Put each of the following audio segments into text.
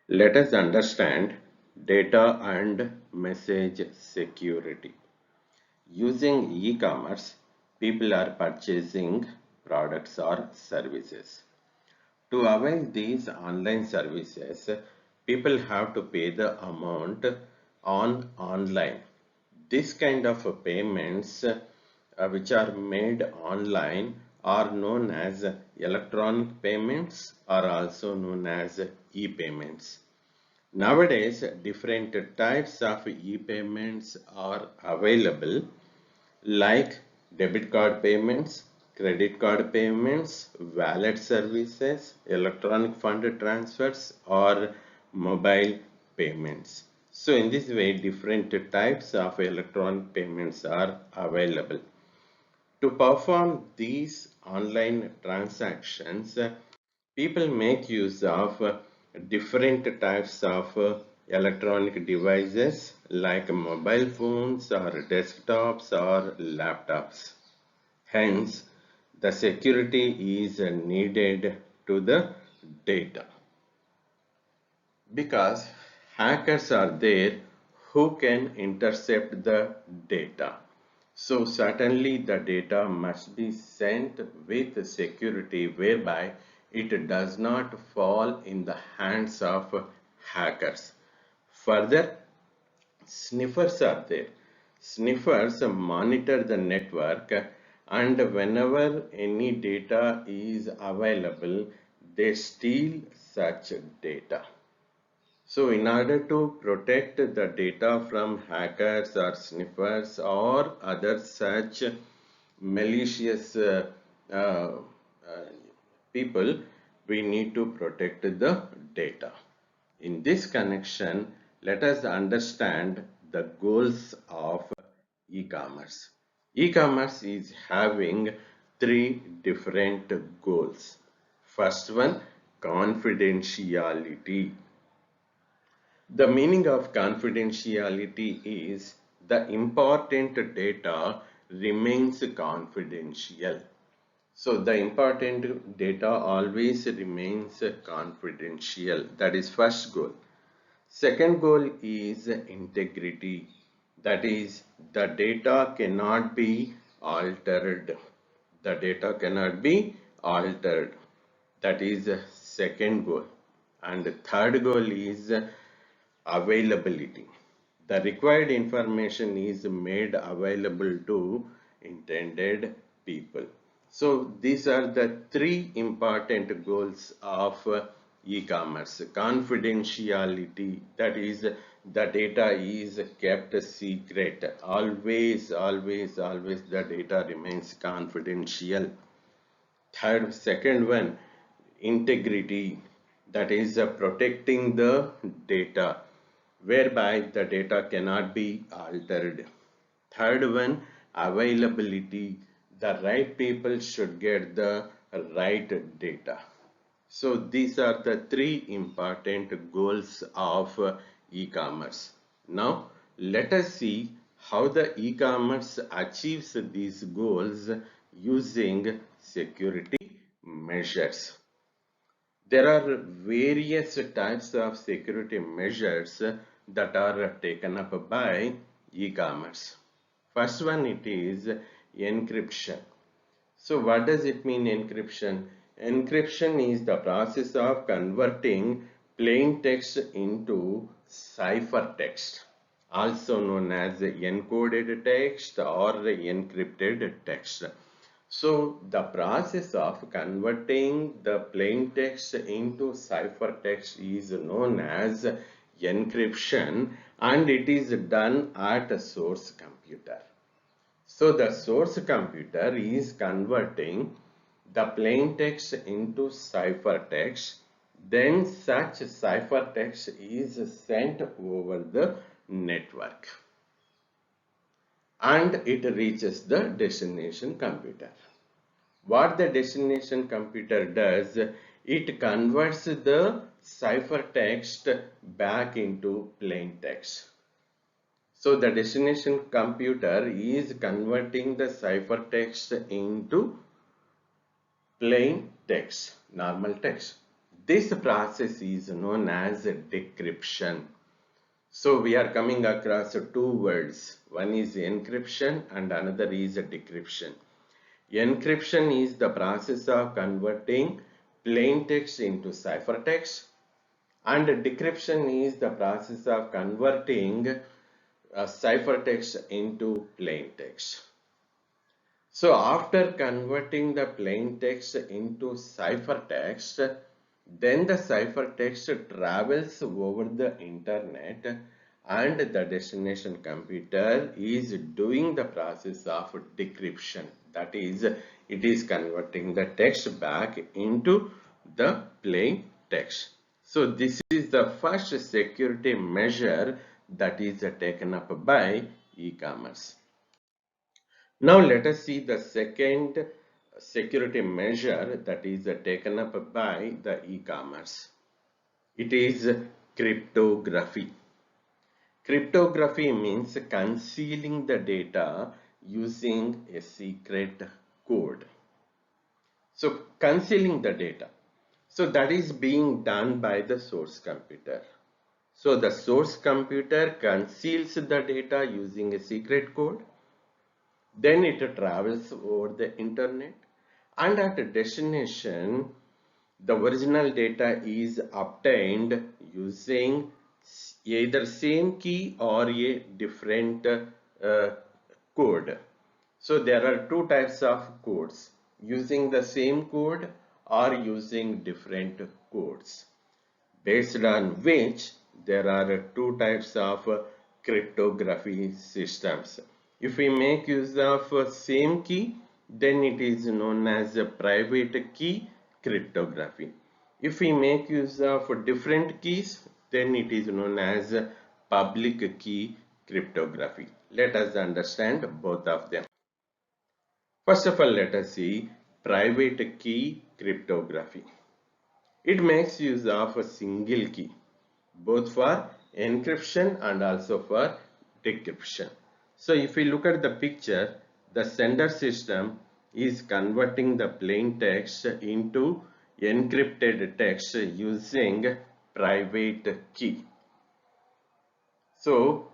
Let us understand data and message security. Using e-commerce, people are purchasing products or services. To avail these online services, people have to pay the amount on online. This kind of payments which are made online are known as electronic payments or also known as e-payments. Nowadays, different types of e-payments are available like debit card payments, credit card payments, wallet services, electronic fund transfers or mobile payments. So in this way, different types of electronic payments are available. To perform these online transactions, people make use of different types of electronic devices like mobile phones or desktops or laptops. Hence, the security is needed to the data because hackers are there who can intercept the data. So certainly the data must be sent with security whereby it does not fall in the hands of hackers. Further, sniffers are there. Sniffers monitor the network and whenever any data is available, they steal such data. So in order to protect the data from hackers or sniffers or other such malicious uh, people, we need to protect the data. In this connection, let us understand the goals of e-commerce. E-commerce is having three different goals. First one, confidentiality. The meaning of confidentiality is the important data remains confidential. So the important data always remains confidential. That is first goal. Second goal is integrity. That is the data cannot be altered. The data cannot be altered. That is second goal. And the third goal is availability. The required information is made available to intended people. So these are the three important goals of e-commerce. Confidentiality, that is the data is kept secret. Always the data remains confidential. Second one, integrity, that is protecting the data whereby the data cannot be altered. Third one, availability, the right people should get the right data. So these are the three important goals of e-commerce. Now let us see how the e-commerce achieves these goals using security measures. There are various types of security measures that are taken up by e-commerce. First one, it is encryption. So what does it mean, encryption? Encryption is the process of converting plain text into ciphertext, also known as encoded text or encrypted text. So the process of converting the plain text into ciphertext is known as encryption and it is done at a source computer. So the source computer is converting the plain text into ciphertext. Then such ciphertext is sent over the network and it reaches the destination computer. What the destination computer does, it converts the ciphertext back into plain text. So the destination computer is converting the ciphertext into plain text, normal text. This process is known as decryption. So we are coming across two words. One is encryption and another is decryption. Encryption is the process of converting plain text into ciphertext, and decryption is the process of converting ciphertext into plain text. So after converting the plain text into ciphertext, then the ciphertext travels over the internet and the destination computer is doing the process of decryption. That is, it is converting the text back into the plain text. So this is the first security measure that is taken up by e-commerce. Now let us see the second security measure that is taken up by the e-commerce. It is cryptography. Cryptography means concealing the data using a secret code. So concealing the data. So that is being done by the source computer. So the source computer conceals the data using a secret code. Then it travels over the internet, and at a destination the original data is obtained using either same key or a different code. So there are two types of codes, using the same code or using different codes, based on which there are two types of cryptography systems. If we make use of same key, then it is known as private key cryptography. If we make use of different keys, then it is known as public key cryptography. Let us understand both of them. First of all, let us see private key cryptography. It makes use of a single key, both for encryption and also for decryption. So if we look at the picture, the sender system is converting the plain text into encrypted text using private key. So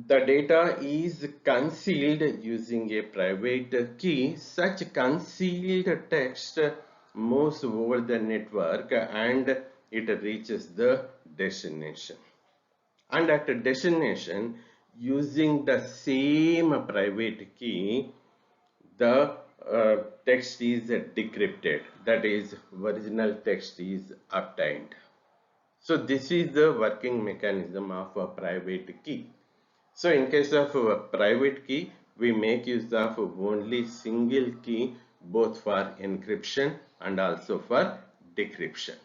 the data is concealed using a private key. Such concealed text moves over the network and it reaches the destination. And at the destination, using the same private key, the text is decrypted. That is, original text is obtained. So this is the working mechanism of a private key. So in case of a private key, we make use of only single key both for encryption and also for decryption.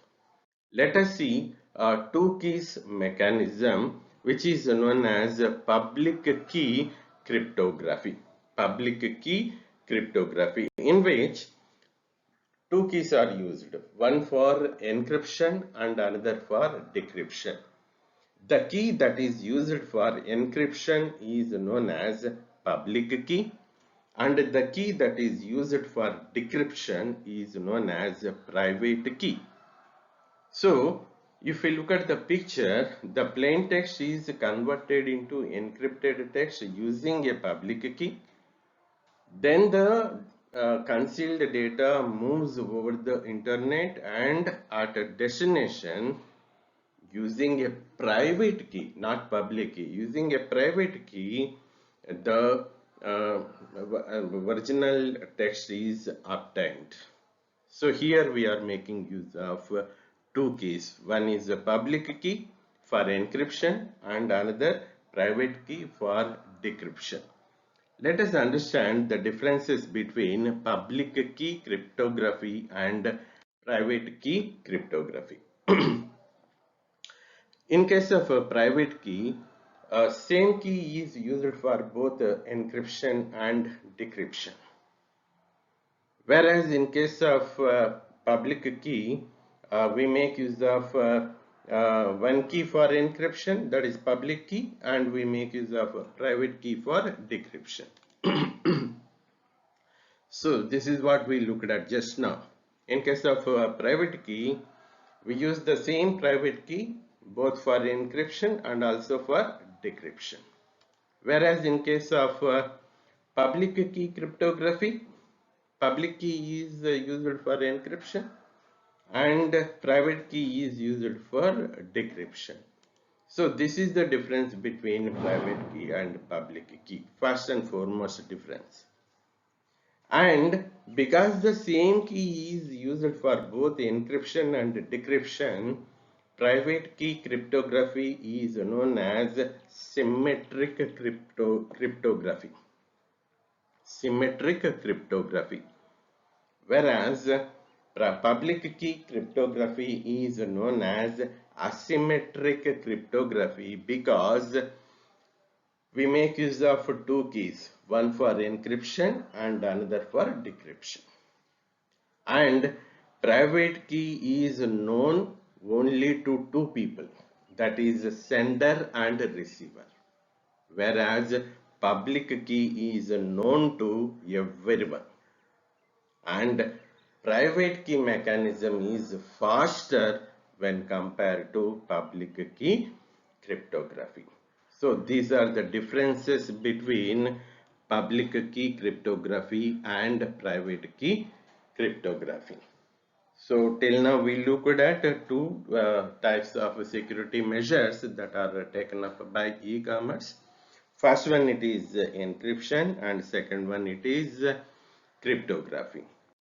Let us see a two keys mechanism, which is known as public key cryptography. Public key cryptography, in which two keys are used, one for encryption and another for decryption. The key that is used for encryption is known as public key, and the key that is used for decryption is known as private key. So if we look at the picture, the plain text is converted into encrypted text using a public key. Then the concealed data moves over the internet and at a destination, using a private key, not public key, using a private key, the original text is obtained. So here we are making use of two keys. One is a public key for encryption and another private key for decryption. Let us understand the differences between public key cryptography and private key cryptography. In case of a private key, same key is used for both encryption and decryption. Whereas in case of public key, we make use of one key for encryption, that is public key, and we make use of a private key for decryption. So this is what we looked at just now. In case of private key, We use the same private key both for encryption and also for decryption. Whereas in case of public key cryptography, public key is used for encryption and private key is used for decryption. So this is the difference between private key and public key, first and foremost difference. And because the same key is used for both encryption and decryption, private key cryptography is known as symmetric cryptography. Symmetric cryptography. Whereas public key cryptography is known as asymmetric cryptography because we make use of two keys, one for encryption and another for decryption. And private key is known only to two people, that is sender and receiver, whereas public key is known to everyone. And private key mechanism is faster when compared to public key cryptography. So these are the differences between public key cryptography and private key cryptography. So till now we looked at two types of security measures that are taken up by e-commerce. First one it is encryption and second one it is cryptography.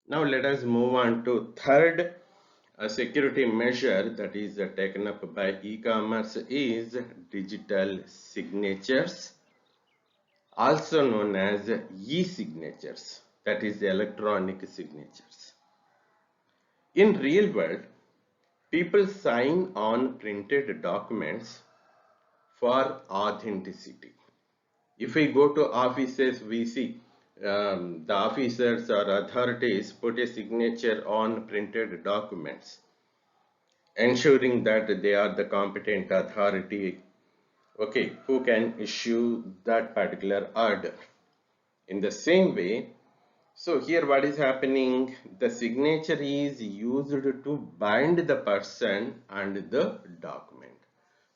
Now let us move on to third security measure that is taken up by e-commerce is digital signatures, also known as e-signatures, that is electronic signatures. In real world, people sign on printed documents for authenticity. If we go to offices, we see the officers or authorities put a signature on printed documents, ensuring that they are the competent authority, okay, who can issue that particular order. In the same way, so here what is happening? The signature is used to bind the person and the document.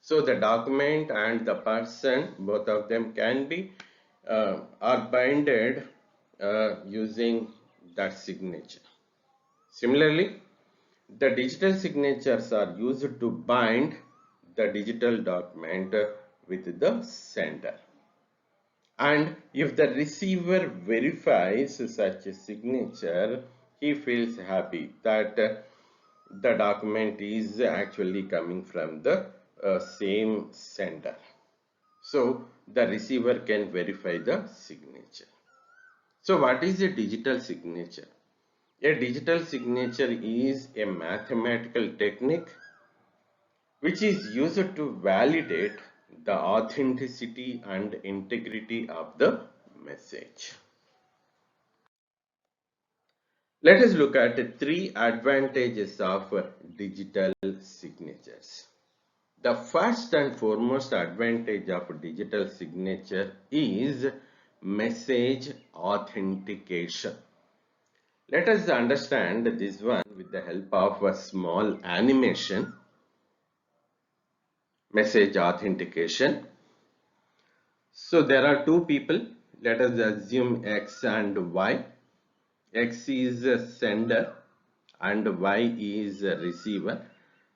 So the document and the person, both of them can be are binded using that signature. Similarly, the digital signatures are used to bind the digital document with the sender. And if the receiver verifies such a signature, he feels happy that the document is actually coming from the same sender. So the receiver can verify the signature. So what is a digital signature? A digital signature is a mathematical technique which is used to validate the authenticity and integrity of the message. Let us look at three advantages of digital signatures. The first and foremost advantage of digital signature is message authentication. Let us understand this one with the help of a small animation. Message authentication. So there are two people. Let us assume X and Y. X is a sender and Y is a receiver.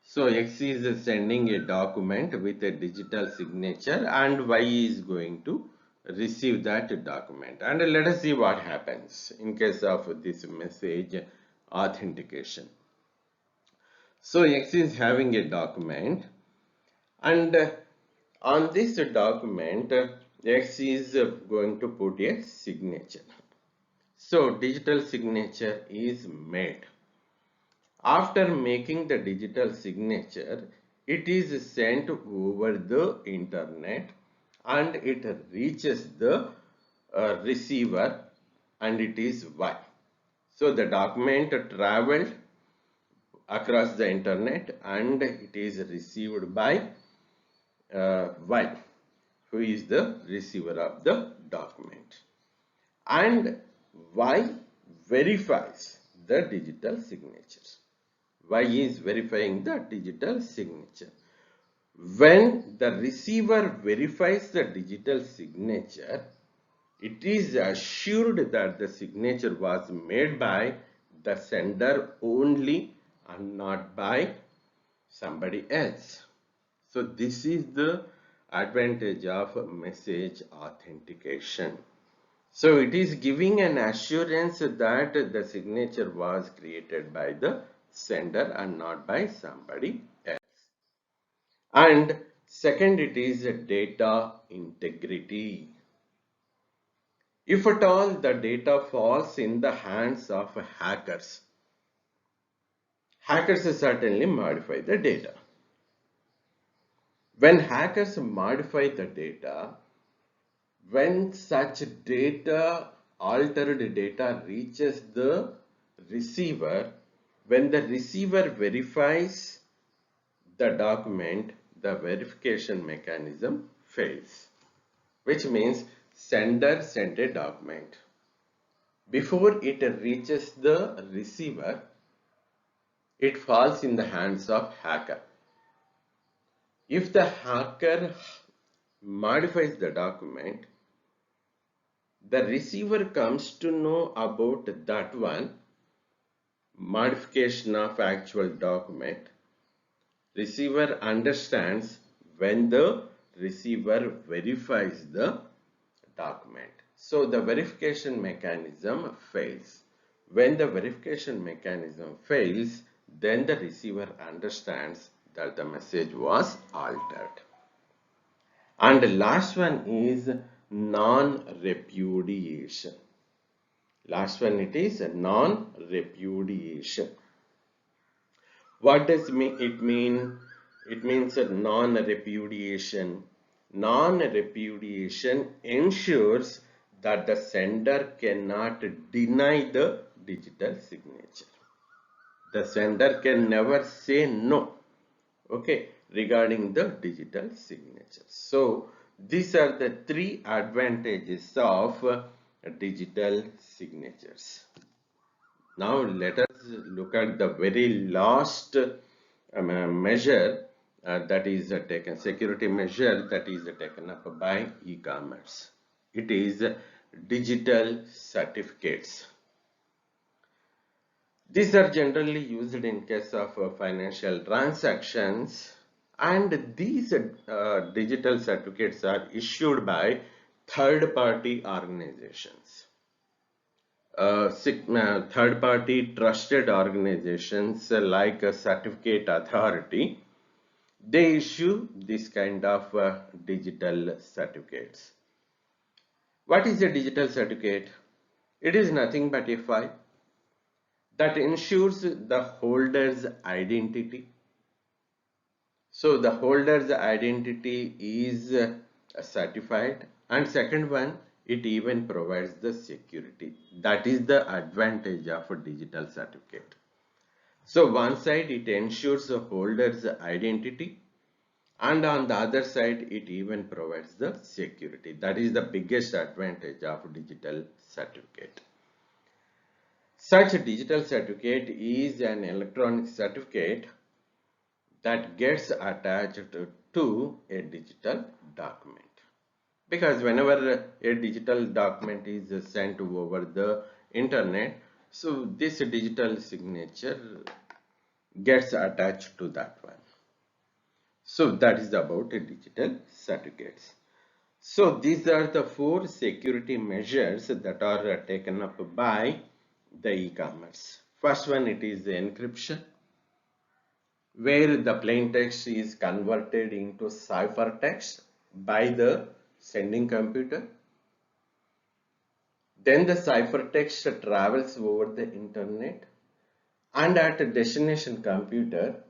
So X is sending a document with a digital signature and Y is going to receive that document. And let us see what happens in case of this message authentication. So X is having a document, and on this document X is going to put a signature. So digital signature is made. After making the digital signature, it is sent over the internet and it reaches the receiver, and it is Y. So the document traveled across the internet and it is received by Y, who is the receiver of the document, and Y verifies the digital signature. Y is verifying the digital signature. When the receiver verifies the digital signature, it is assured that the signature was made by the sender only and not by somebody else. So this is the advantage of message authentication. So it is giving an assurance that the signature was created by the sender and not by somebody else. And second, it is data integrity. If at all the data falls in the hands of hackers, hackers certainly modify the data. When hackers modify the data, when such data, altered data reaches the receiver, when the receiver verifies the document, the verification mechanism fails, which means sender sent a document. Before it reaches the receiver, it falls in the hands of hacker. If the hacker modifies the document, the receiver comes to know about that one modification of actual document. Receiver understands when the receiver verifies the document. So the verification mechanism fails. When the verification mechanism fails, then the receiver understands that the message was altered. And the last one is non-repudiation. Last one, it is non-repudiation. What does it mean? It means a non-repudiation. Non-repudiation ensures that the sender cannot deny the digital signature. The sender can never say no, okay, regarding the digital signature. So these are the three advantages of digital signatures. Now let us look at the very last measure that is taken, security measure that is taken up by e-commerce. It is digital certificates. These are generally used in case of financial transactions, and these digital certificates are issued by third-party organizations. Third-party trusted organizations like a certificate authority, they issue this kind of digital certificates. What is a digital certificate? It is nothing but a file that ensures the holder's identity. So the holder's identity is certified, and second one, it even provides the security. That is the advantage of a digital certificate. So one side it ensures the holder's identity, and on the other side it even provides the security. That is the biggest advantage of digital certificate. Such a digital certificate is an electronic certificate that gets attached to a digital document. Because whenever a digital document is sent over the internet, so this digital signature gets attached to that one. So that is about a digital certificates. So these are the four security measures that are taken up by the e-commerce. First one, it is the encryption, where the plain text is converted into ciphertext by the sending computer. Then the ciphertext travels over the internet, and at a destination computer,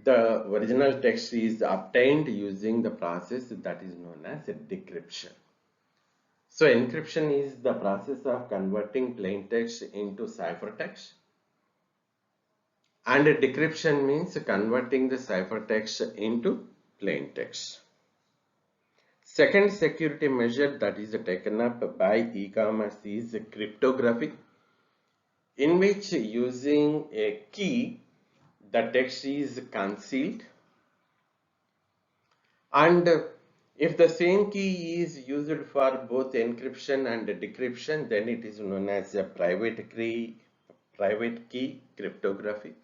the original text is obtained using the process that is known as decryption. So encryption is the process of converting plain text into ciphertext, and decryption means converting the ciphertext into plain text. Second security measure that is taken up by e-commerce is cryptography. in which using a key the text is concealed, and if the same key is used for both encryption and decryption, then it is known as a private key cryptography.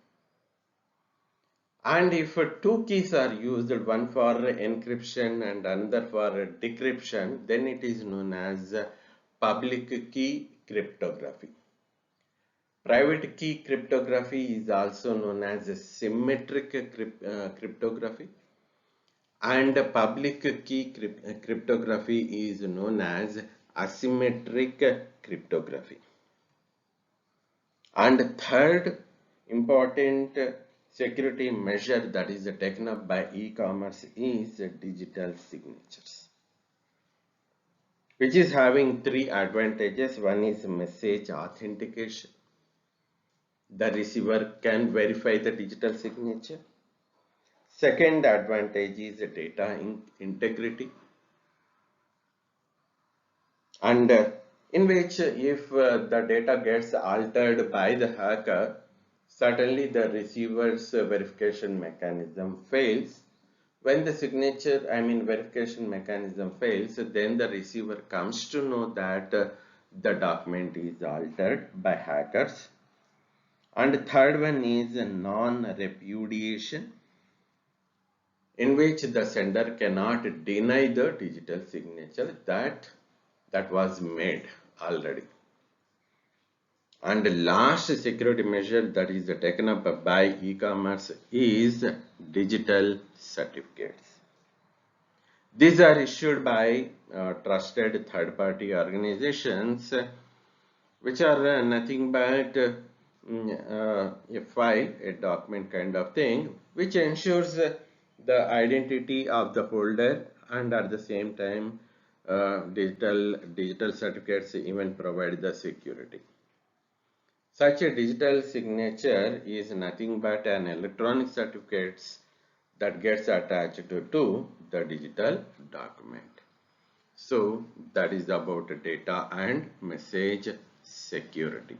And if two keys are used, one for encryption and another for decryption, then it is known as public key cryptography. Private key cryptography is also known as symmetric cryptography, and public key cryptography is known as asymmetric cryptography. And third important security measure that is taken up by e-commerce is digital signatures, which is having three advantages. One is message authentication. The receiver can verify the digital signature. Second advantage is data integrity, and in which if the data gets altered by the hacker, certainly the receiver's verification mechanism fails. When the verification mechanism fails, then the receiver comes to know that the document is altered by hackers. And third one is non-repudiation, in which the sender cannot deny the digital signature that was made already. And the last security measure that is taken up by e-commerce is digital certificates. These are issued by trusted third-party organizations, which are nothing but a file, a document kind of thing, which ensures the identity of the holder, and at the same time digital certificates even provide the security. Such a digital signature is nothing but an electronic certificate that gets attached to the digital document. So that is about data and message security.